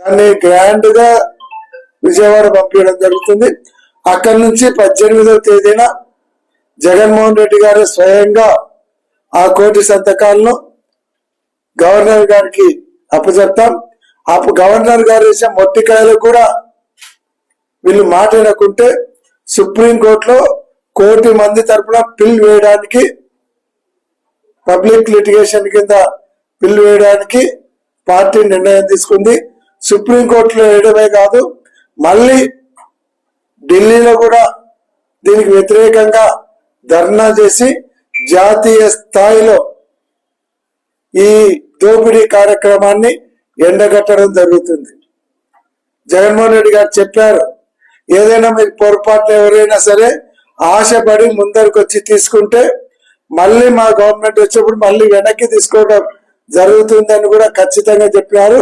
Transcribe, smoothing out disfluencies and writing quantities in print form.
దాన్ని గ్రాండ్ గా విజయవాడ పంపించడం జరుగుతుంది. అక్కడి నుంచి 18వ తేదీన జగన్మోహన్ రెడ్డి గారు స్వయంగా ఆ కోటి సంతకాలను గవర్నర్ గారికి అప్పచెప్తాం. గవర్నర్ గారు వేసే మొట్టికాయలు కూడా వీళ్ళు మాట వినకుంటే సుప్రీంకోర్టులో 1 కోటి మంది తరఫున పిల్ వేయడానికి, పబ్లిక్ లిటిగేషన్ కింద పిల్ వేయడానికి పార్టీ నిర్ణయం తీసుకుంది. సుప్రీంకోర్టులో వేయడమే కాదు, మళ్ళీ ఢిల్లీలో కూడా దీనికి వ్యతిరేకంగా ధర్నా చేసి జాతీయ స్థాయిలో ఈ దోపిడీ కార్యక్రమాన్ని ఎండగట్టడం జరుగుతుంది. జగన్మోహన్ రెడ్డి గారు చెప్పారు, ఏదైనా మీకు పొరపాటున ఎవరైనా సరే ఆశపడి ముందరికి వచ్చి తీసుకుంటే మళ్ళీ మా గవర్నమెంట్ వచ్చినప్పుడు మళ్ళీ వెనక్కి తీసుకోవడం జరుగుతుందని కూడా ఖచ్చితంగా చెప్పారు.